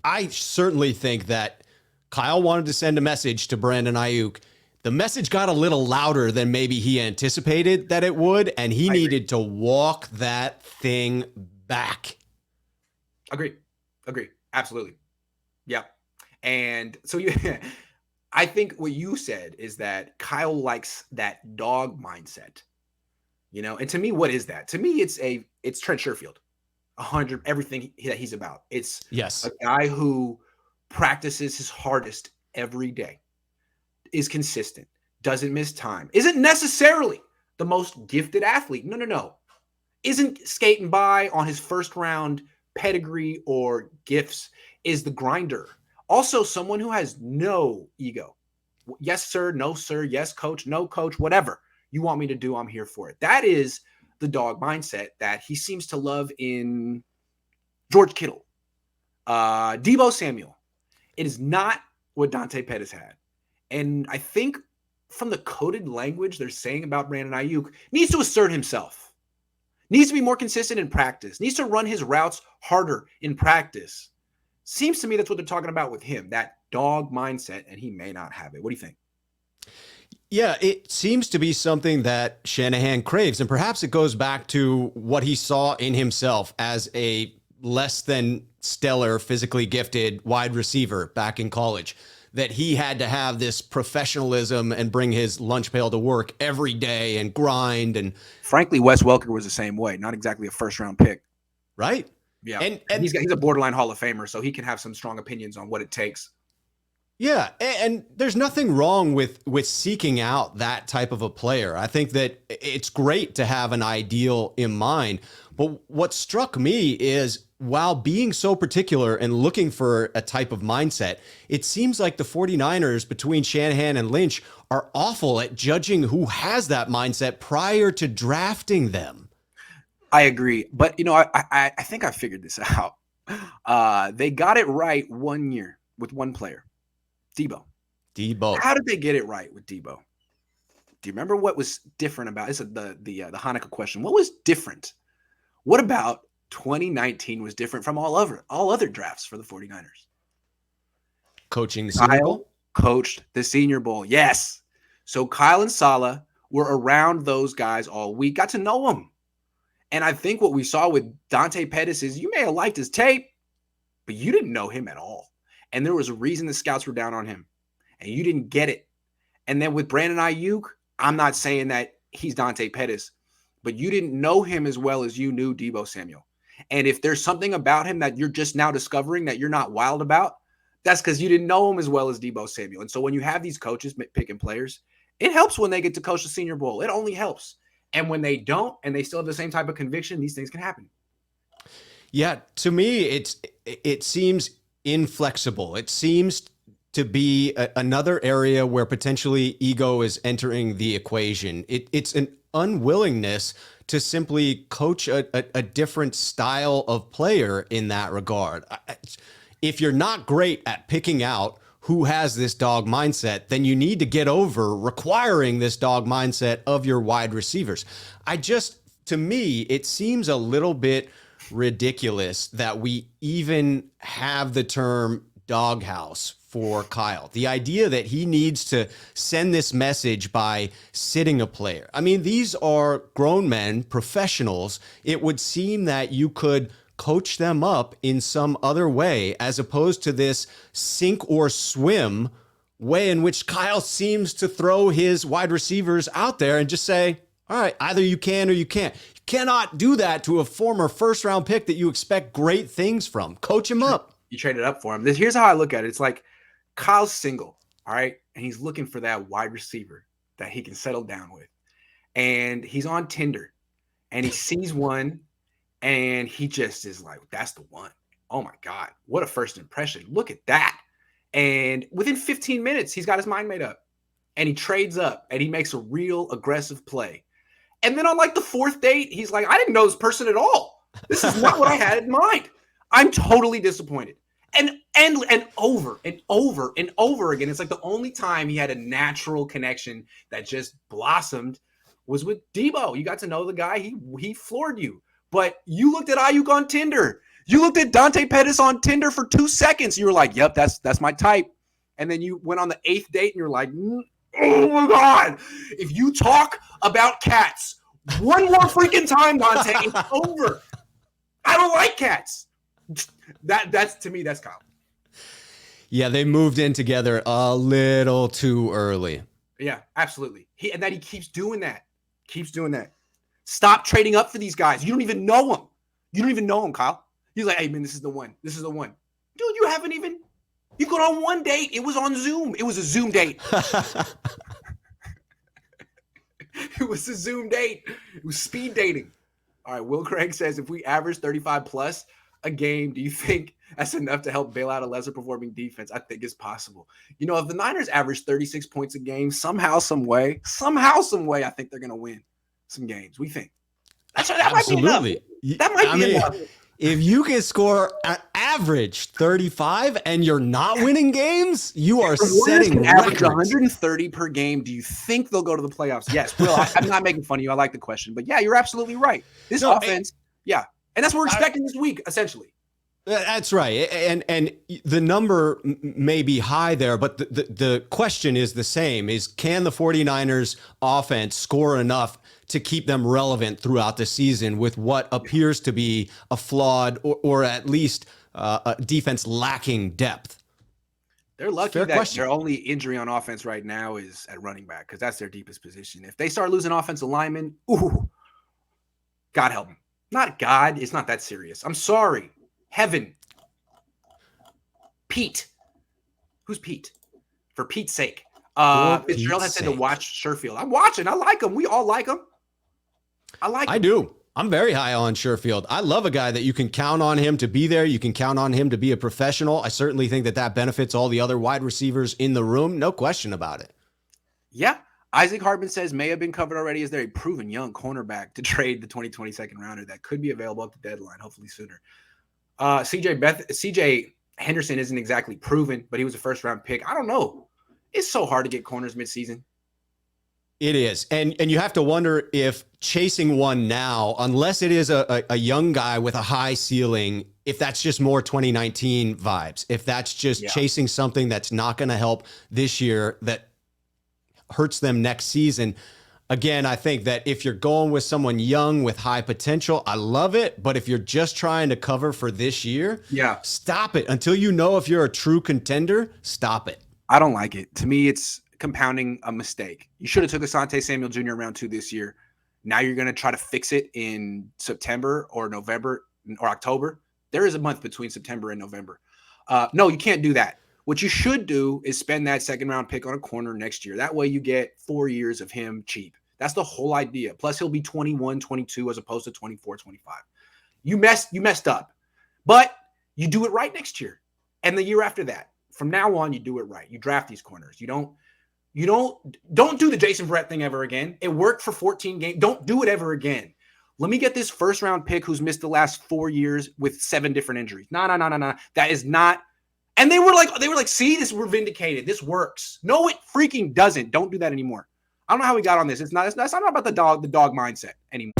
I certainly think that Kyle wanted to send a message to Brandon Aiyuk. The message got a little louder than maybe he anticipated that it would, and he needed to walk that thing back. Agree. Absolutely. Yeah. And so I think what you said is that Kyle likes that dog mindset, and to me, what is that? To me, it's Trent Sherfield, 100, everything that he's about. It's Yes. a guy who practices his hardest every day, is consistent, doesn't miss time, isn't necessarily the most gifted athlete. No. Isn't skating by on his first round pedigree or gifts, is the grinder. Also, someone who has no ego. Yes, sir. No, sir. Yes, coach. No, coach. Whatever you want me to do, I'm here for it. That is the dog mindset that he seems to love in George Kittle, Deebo Samuel. It is not what Dante Pettis had. And I think from the coded language they're saying about Brandon Aiyuk, needs to assert himself, needs to be more consistent in practice, needs to run his routes harder in practice. Seems to me that's what they're talking about with him, that dog mindset, and he may not have it. What do you think? Yeah, it seems to be something that Shanahan craves, and perhaps it goes back to what he saw in himself as a less than stellar, physically gifted wide receiver back in college, that he had to have this professionalism and bring his lunch pail to work every day and grind. And frankly, Wes Welker was the same way. Not exactly a first-round pick. Right. Yeah. And he's a borderline Hall of Famer, so he can have some strong opinions on what it takes. Yeah, and there's nothing wrong with seeking out that type of a player. I think that it's great to have an ideal in mind. But what struck me is, while being so particular and looking for a type of mindset, it seems like the 49ers, between Shanahan and Lynch, are awful at judging who has that mindset prior to drafting them. I agree. But, I think I figured this out. They got it right one year with one player. Deebo. How did they get it right with Deebo? Do you remember what was different about this? The Hanukkah question. What was different? What about 2019 was different from all other drafts for the 49ers? Coaching the Senior Bowl? Coached the Senior Bowl. Yes. So Kyle and Saleh were around those guys all week, got to know them. And I think what we saw with Dante Pettis is, you may have liked his tape, but you didn't know him at all. And there was a reason the scouts were down on him, and you didn't get it. And then with Brandon Aiyuk, I'm not saying that he's Dante Pettis, but you didn't know him as well as you knew Deebo Samuel. And if there's something about him that you're just now discovering that you're not wild about, that's because you didn't know him as well as Deebo Samuel. And so when you have these coaches picking players, it helps when they get to coach the Senior Bowl. It only helps. And when they don't, and they still have the same type of conviction, these things can happen. Yeah, to me, it seems inflexible. It seems to be another area where potentially ego is entering the equation. It's an unwillingness to simply coach a different style of player in that regard. If you're not great at picking out who has this dog mindset, then you need to get over requiring this dog mindset of your wide receivers. To me, it seems a little bit ridiculous that we even have the term doghouse for Kyle. The idea that he needs to send this message by sitting a player. I mean, these are grown men, professionals. It would seem that you could coach them up in some other way, as opposed to this sink or swim way in which Kyle seems to throw his wide receivers out there and just say, all right, either you can or you can't. You cannot do that to a former first-round pick that you expect great things from. Coach him up. You traded up for him. Here's how I look at it. It's like Kyle's single, all right? And he's looking for that wide receiver that he can settle down with. And he's on Tinder, and he sees one, and he just is like, that's the one. Oh, my God. What a first impression. Look at that. And within 15 minutes, he's got his mind made up. And he trades up, and he makes a real aggressive play. And then on like the fourth date, he's like, I didn't know this person at all. This is not what I had in mind. I'm totally disappointed. And over and over and over again. It's like the only time he had a natural connection that just blossomed was with Deebo. You got to know the guy. He floored you. But you looked at Aiyuk on Tinder. You looked at Dante Pettis on Tinder for 2 seconds. You were like, yep, that's my type. And then you went on the 8th date and you're like, oh my God. If you talk about cats one more freaking time, Dante, it's over. I don't like cats. That's to me, that's Kyle. Yeah, they moved in together a little too early. Yeah, absolutely. He keeps doing that. Stop trading up for these guys. You don't even know them. Kyle. He's like, hey, man, this is the one. Dude, you've gone on one date. It was on Zoom. It was a Zoom date. It was a Zoom date. It was speed dating. All right, Will Craig says, if we average 35 plus a game, do you think that's enough to help bail out a lesser performing defense? I think it's possible. You know, if the Niners average 36 points a game, somehow, some way, I think they're going to win some games. We think. That might be enough. That might be enough. If you can score an average 35 and you're not winning games, you are setting average records. 130 per game. Do you think they'll go to the playoffs? Yes. Will, I'm not making fun of you. I like the question. But yeah, you're absolutely right. This offense, yeah. And that's what we're expecting this week, essentially. That's right. And the number may be high there, but the question is the same, is can the 49ers offense score enough to keep them relevant throughout the season with what appears to be a flawed or at least a defense lacking depth? They're lucky that their only injury on offense right now is at running back because that's their deepest position. If they start losing offensive linemen, ooh, God help them. Not God. It's not that serious. I'm sorry. Heaven. Pete. Who's Pete? For Pete's sake. Fitzgerald has said to watch Sherfield. I'm watching. I like him. We all like him. I do. I'm very high on Sherfield. I love a guy that you can count on him to be there. You can count on him to be a professional. I certainly think that benefits all the other wide receivers in the room. No question about it. Yeah. Isaac Hartman says may have been covered already. Is there a proven young cornerback to trade the 2020 second rounder that could be available at the deadline, hopefully sooner? CJ Henderson isn't exactly proven, but he was a first round pick. I don't know. It's so hard to get corners midseason. It is. And you have to wonder if chasing one now, unless it is a young guy with a high ceiling, if that's just more 2019 vibes, if that's just chasing something that's not going to help this year that hurts them next season. Again, I think that if you're going with someone young with high potential, I love it. But if you're just trying to cover for this year, stop it. Until you know if you're a true contender, stop it. I don't like it. To me, it's compounding a mistake. You should have took Asante Samuel Jr. round 2 this year. Now you're going to try to fix it in September or November or October. There is a month between September and November. No, you can't do that. What you should do is spend that second round pick on a corner next year. That way you get 4 years of him cheap. That's the whole idea. Plus he'll be 21, 22 as opposed to 24, 25. You messed up. But you do it right next year. And the year after that. From now on, you do it right. You draft these corners. You don't do the Jason Verrett thing ever again. It worked for 14 games. Don't do it ever again. Let me get this first round pick who's missed the last 4 years with 7 different injuries. No. That is not. And they were like, see, we're vindicated. This works. No, it freaking doesn't. Don't do that anymore. I don't know how we got on this. That's not about the dog mindset anymore.